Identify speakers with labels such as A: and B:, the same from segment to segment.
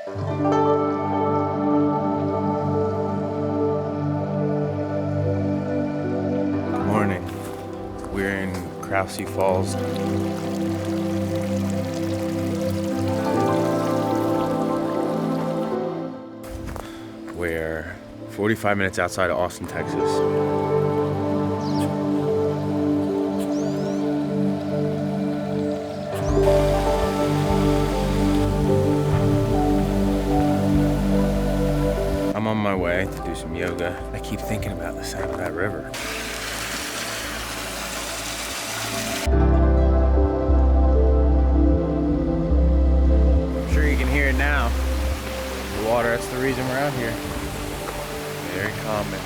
A: Good morning. We're in Campground Falls. We're 45 minutes outside of Austin, Texas. I'm on my way to do some yoga. I keep thinking about the sound of that river. I'm sure you can hear it now. The water, that's the reason we're out here. Very calming.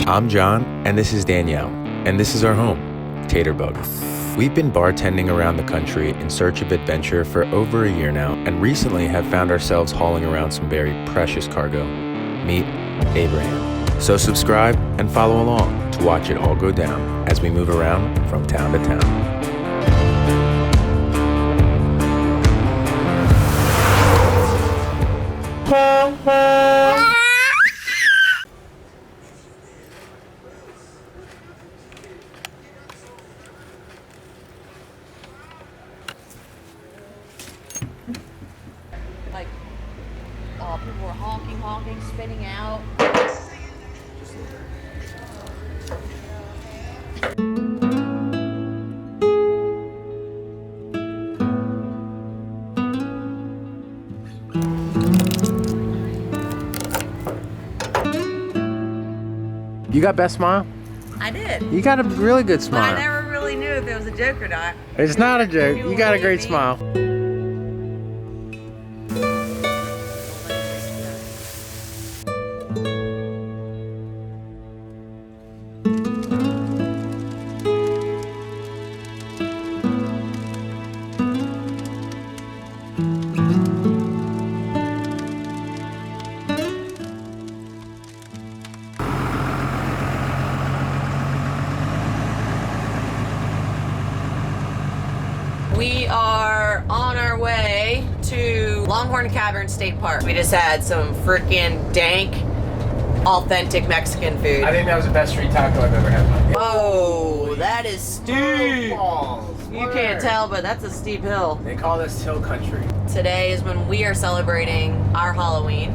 A: I'm John, and this is Danielle, and this is our home, Taterbug. We've been bartending around the country in search of adventure for over a year now, and recently have found ourselves hauling around some very precious cargo. Meet Abraham. So subscribe and follow along to watch it all go down as we move around from town to town.
B: Like, people were honking, spinning out.
A: You got best smile?
B: I did.
A: You got a really good smile.
B: But I never really knew if it was a joke or not.
A: It's not a joke. You got a great smile.
B: We are on our way to Longhorn Cavern State Park. We just had some freaking dank, authentic Mexican food.
A: I think that was the best street taco I've ever had.
B: Oh, that is steep.
A: Waterfalls.
B: You can't tell, but that's a steep hill.
A: They call this hill country.
B: Today is when we are celebrating our Halloween,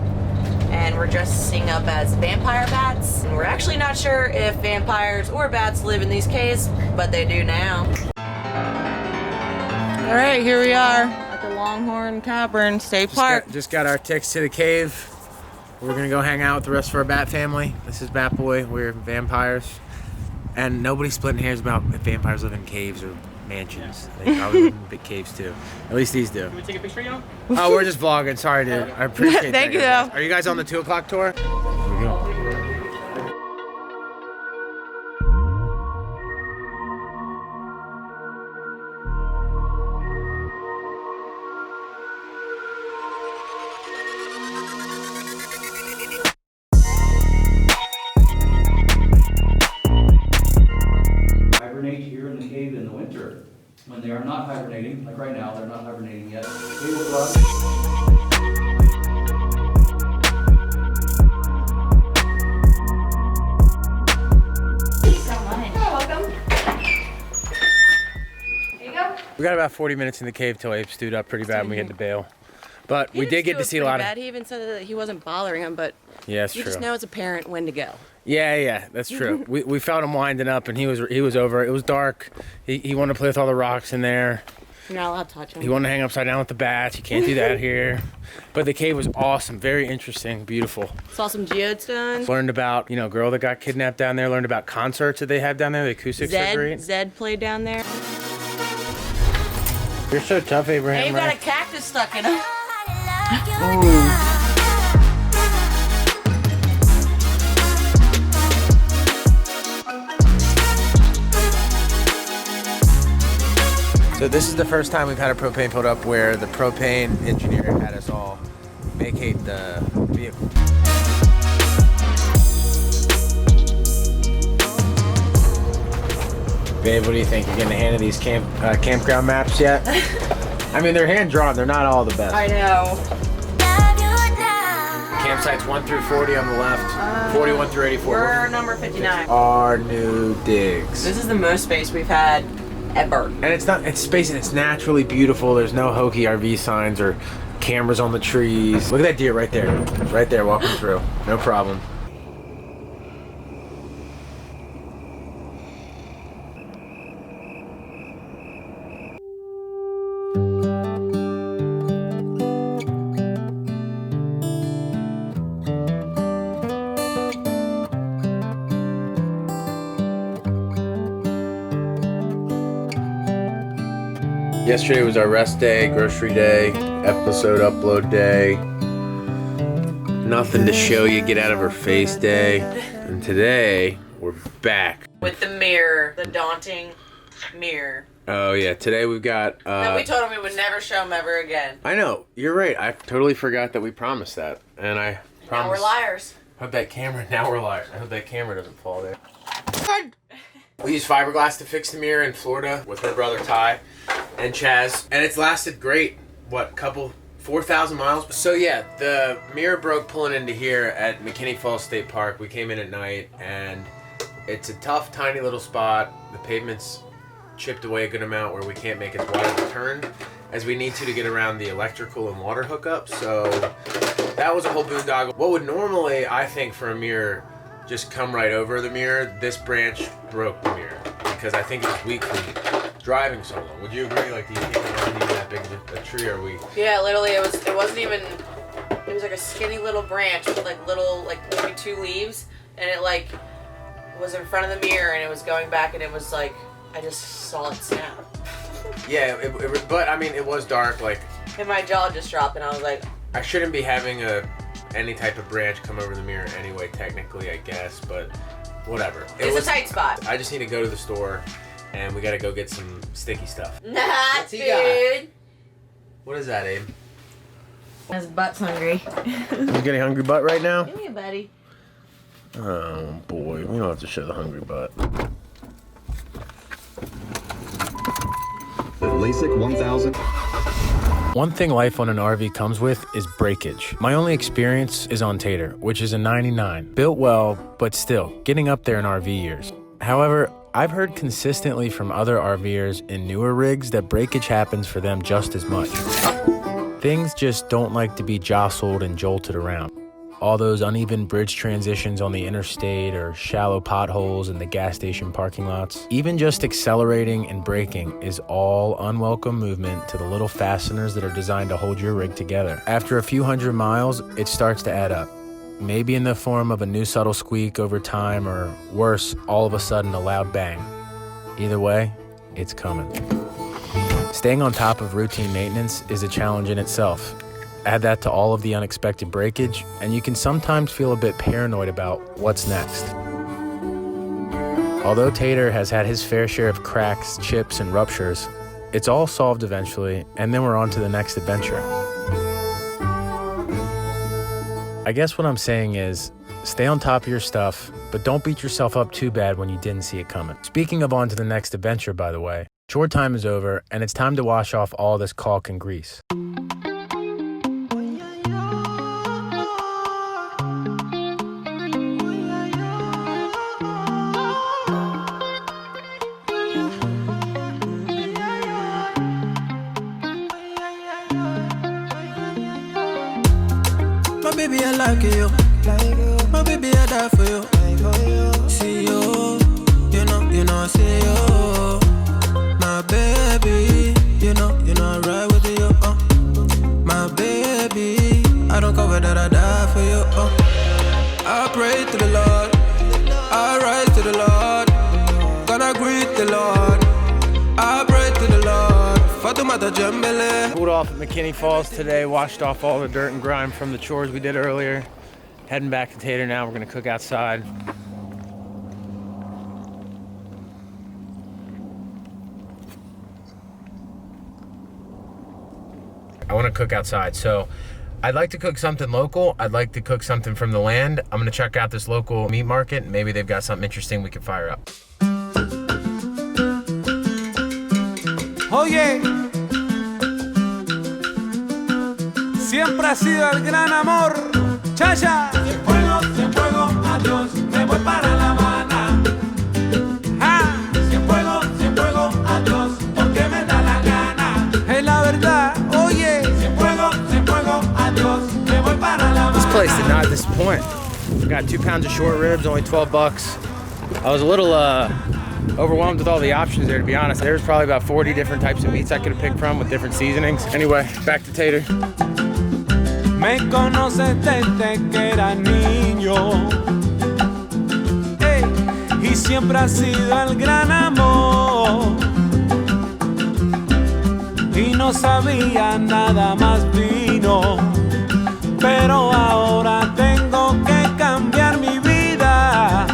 B: and we're dressing up as vampire bats. And we're actually not sure if vampires or bats live in these caves, but they do now. All right, here we are at the Longhorn Cavern State Park.
A: Just got our tickets to the cave. We're gonna go hang out with the rest of our bat family. This is Bat Boy. We're vampires, and nobody's splitting hairs about if vampires live in caves or mansions. They probably live in big caves too. At least these do.
C: Can we take a picture, y'all?
A: Oh, we're just vlogging. Sorry, dude. I appreciate it.
B: Thank you,
A: guys.
B: though.
A: Are you guys on the 2 o'clock tour? Here we go.
D: Hibernate here in the cave in the winter. When they are not hibernating, like right now, they're not hibernating yet. They will go out.
A: We got about 40 minutes in the cave till Abe stewed up pretty bad and we had to bail. But we did get to see a lot of...
B: He even said that he wasn't bothering him, but
A: Yeah, that's
B: you
A: true.
B: just know as a parent when to go.
A: Yeah, that's true. we felt him winding up and he was over. It was dark. He wanted to play with all the rocks in there.
B: You're not allowed to touch him.
A: He wanted to hang upside down with the bats. You can't do that here. But the cave was awesome, very interesting, beautiful.
B: Saw some geodes.
A: Learned about, you know, a girl that got kidnapped down there. Learned about concerts that they have down there. The acoustics are great.
B: Zed played down there.
A: You're so tough, Abraham.
B: Hey, you got a cactus stuck in him.
A: So this is the first time we've had a propane pulled up where the propane engineer had us all vacate the vehicle. Babe, what do you think? You're getting a hand of these campground maps yet? I mean, they're hand drawn. They're not all the best.
B: I know.
A: Campsites 1 through 40 on the left, 41 through 84.
B: We're number 59.
A: Our new digs.
B: This is the most space we've had ever.
A: And it's space and it's naturally beautiful. There's no hokey RV signs or cameras on the trees. Look at that deer right there. It's right there walking through. No problem. Yesterday was our rest day, grocery day, episode upload day. Nothing to show you, get out of her face day. And today, we're back.
B: With the mirror, the daunting mirror.
A: Oh yeah, today we've got...
B: that we told him we would never show him ever again.
A: I know, you're right. I totally forgot that we promised that. And I promised...
B: Now we're liars.
A: I hope that camera... Now we're liars. I hope that camera doesn't fall there. We used fiberglass to fix the mirror in Florida with her brother Ty and Chaz, and it's lasted great. What, 4,000 miles? So yeah, the mirror broke pulling into here at McKinney Falls State Park. We came in at night, and it's a tough, tiny little spot. The pavement's chipped away a good amount where we can't make as wide of a turn as we need to get around the electrical and water hookup. So that was a whole boondoggle. What would normally, I think, for a mirror just come right over the mirror, this branch broke the mirror because I think it was weak from driving so long. Would you agree? Like, do you think it wasn't even that big of a tree, or we?
B: Yeah, literally, it wasn't even. It was like a skinny little branch with like maybe 2 leaves, and it like was in front of the mirror, and it was going back, and it was like I just saw it snap.
A: Yeah, but I mean, it was dark. Like,
B: and my jaw just dropped, and I was like,
A: I shouldn't be having any type of branch come over the mirror anyway, technically, I guess, but whatever.
B: It's a tight spot.
A: I just need to go to the store, and we gotta go get some sticky stuff.
B: Nah, dude.
A: What is that, Abe?
B: His butt's hungry.
A: You getting hungry butt right now?
B: Give me a buddy.
A: Oh boy, we don't have to show the hungry butt.
E: The LASIK 1000.
A: One thing life on an RV comes with is breakage. My only experience is on Tater, which is a 99. Built well, but still, getting up there in RV years. However, I've heard consistently from other RVers in newer rigs that breakage happens for them just as much. Things just don't like to be jostled and jolted around. All those uneven bridge transitions on the interstate or shallow potholes in the gas station parking lots. Even just accelerating and braking is all unwelcome movement to the little fasteners that are designed to hold your rig together. After a few hundred miles, it starts to add up. Maybe in the form of a new subtle squeak over time, or worse, all of a sudden a loud bang. Either way, it's coming. Staying on top of routine maintenance is a challenge in itself. Add that to all of the unexpected breakage, and you can sometimes feel a bit paranoid about what's next. Although Tater has had his fair share of cracks, chips, and ruptures, it's all solved eventually, and then we're on to the next adventure. I guess what I'm saying is, stay on top of your stuff, but don't beat yourself up too bad when you didn't see it coming. Speaking of on to the next adventure, by the way, chore time is over, and it's time to wash off all this caulk and grease.
C: Baby, I like you. My baby, I die for you. See you, you know, I see you. My baby, you know, I ride with you. My baby, I don't cover that, I die for you. I pray to the Lord, I rise to the Lord, gonna greet the Lord. I pray to the Lord.
A: Pulled off at McKinney Falls today, washed off all the dirt and grime from the chores we did earlier. Heading back to Tater now, we're gonna cook outside. I wanna cook outside, so I'd like to cook something local. I'd like to cook something from the land. I'm gonna check out this local meat market. Maybe they've got something interesting we can fire up.
C: Oye, siempre ha sido el gran amor, Chacha. Cienfuegos, adiós, me voy para La Habana. Cienfuegos, adiós, porque me da la gana. Es la verdad, oye. Cienfuegos, adiós, me voy para La Habana.
A: This place did not disappoint. Got 2 pounds of short ribs, only 12 bucks. I was a little overwhelmed with all the options there, to be honest. There's probably about 40 different types of meats I could have picked from with different seasonings. Anyway, back to Tater.
C: Me conoces desde que era niño, hey, y siempre ha sido el gran amor, y no sabía nada más fino, pero ahora tengo que cambiar mi vida.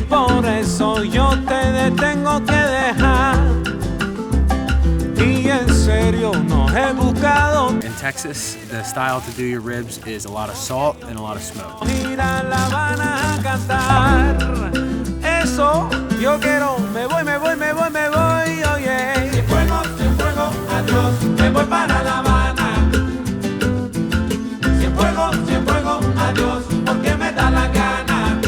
C: Por eso yo te tengo que dejar. Y en serio no he buscado.
A: In Texas, the style to do your ribs is a lot of salt and a lot of smoke.
C: Ir a La Habana a cantar. Eso yo quiero. Me voy, oye. Cienfuegos, adiós. Me voy para La Habana. Cienfuegos, adiós. Porque me da la gana.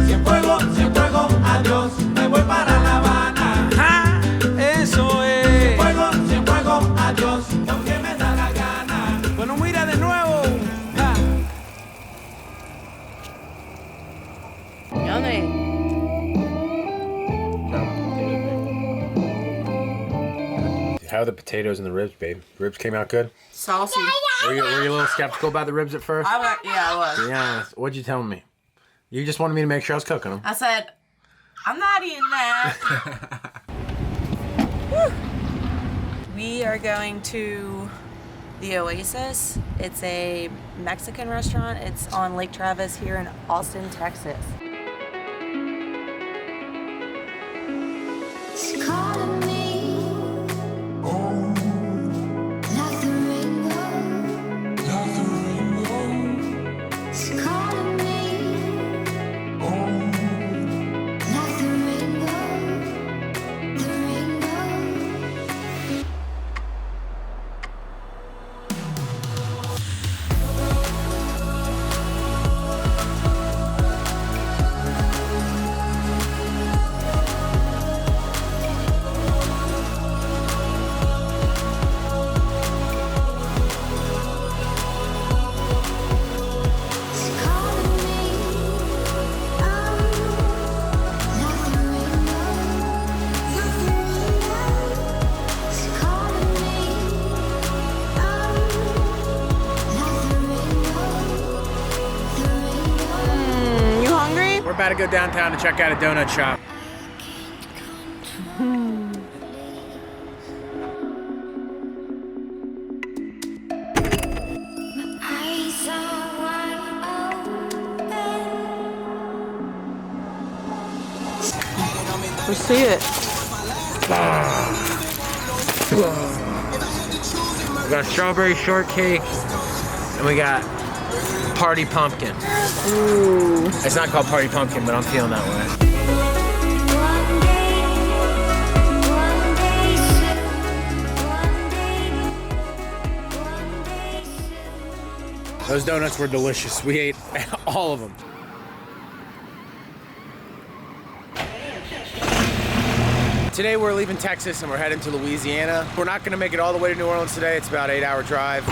C: Cienfuegos, adiós, me voy para La Habana. ¡Ja! Eso es. Cienfuegos, adiós, porque me da la gana. Bueno, mira de nuevo. ¡Ja!
A: How are the potatoes and the ribs, babe? Ribs came out good?
B: Saucy.
A: Were you a little skeptical about the ribs at first?
B: I was.
A: Yeah, what'd you tell me? You just wanted me to make sure I was cooking them.
B: I said, I'm not eating that. We are going to the Oasis. It's a Mexican restaurant. It's on Lake Travis here in Austin, Texas.
E: It's calling me, like the rainbow. It's calling me, like the rainbow. The rainbow.
A: We're about to go downtown to check out a donut shop.
B: I see it.
A: We got strawberry shortcake, and we got party pumpkin.
B: Ooh.
A: It's not called party pumpkin, but I'm feeling that way. Those donuts were delicious. We ate all of them. Today we're leaving Texas and we're heading to Louisiana. We're not gonna make it all the way to New Orleans today. It's about an 8-hour drive.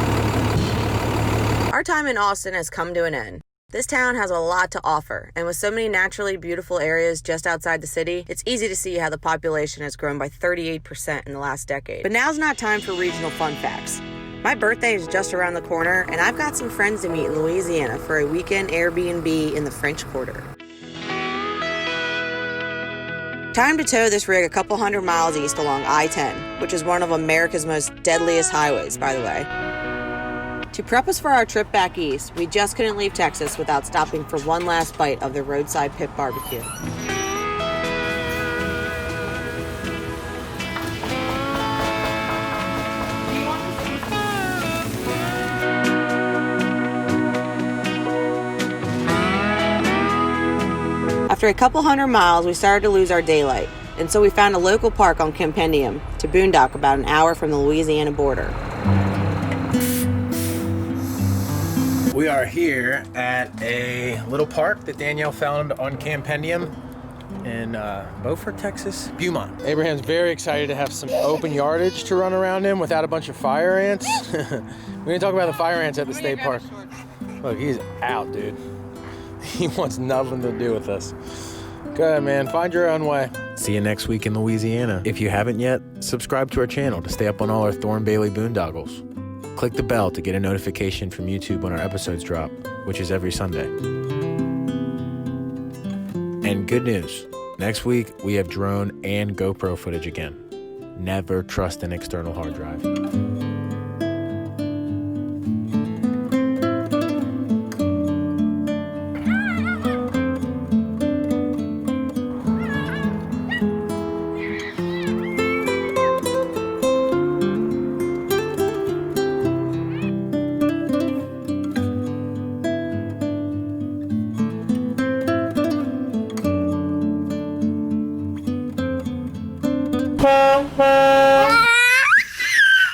B: Our time in Austin has come to an end. This town has a lot to offer, and with so many naturally beautiful areas just outside the city, it's easy to see how the population has grown by 38% in the last decade. But now's not time for regional fun facts. My birthday is just around the corner, and I've got some friends to meet in Louisiana for a weekend Airbnb in the French Quarter. Time to tow this rig a couple hundred miles east along I-10, which is one of America's most deadliest highways, by the way. To prep us for our trip back east, we just couldn't leave Texas without stopping for one last bite of the roadside pit barbecue. After a couple hundred miles, we started to lose our daylight, and so we found a local park on Compendium to boondock about an hour from the Louisiana border.
A: We are here at a little park that Danielle found on Campendium in Beaufort, Texas, Beaumont. Abraham's very excited to have some open yardage to run around in without a bunch of fire ants. We're gonna talk about the fire ants at the state park. Look, he's out, dude. He wants nothing to do with us. Go ahead, man. Find your own way. See you next week in Louisiana. If you haven't yet, subscribe to our channel to stay up on all our Thorn Bailey boondoggles. Click the bell to get a notification from YouTube when our episodes drop, which is every Sunday. And good news. Next week, we have drone and GoPro footage again. Never trust an external hard drive.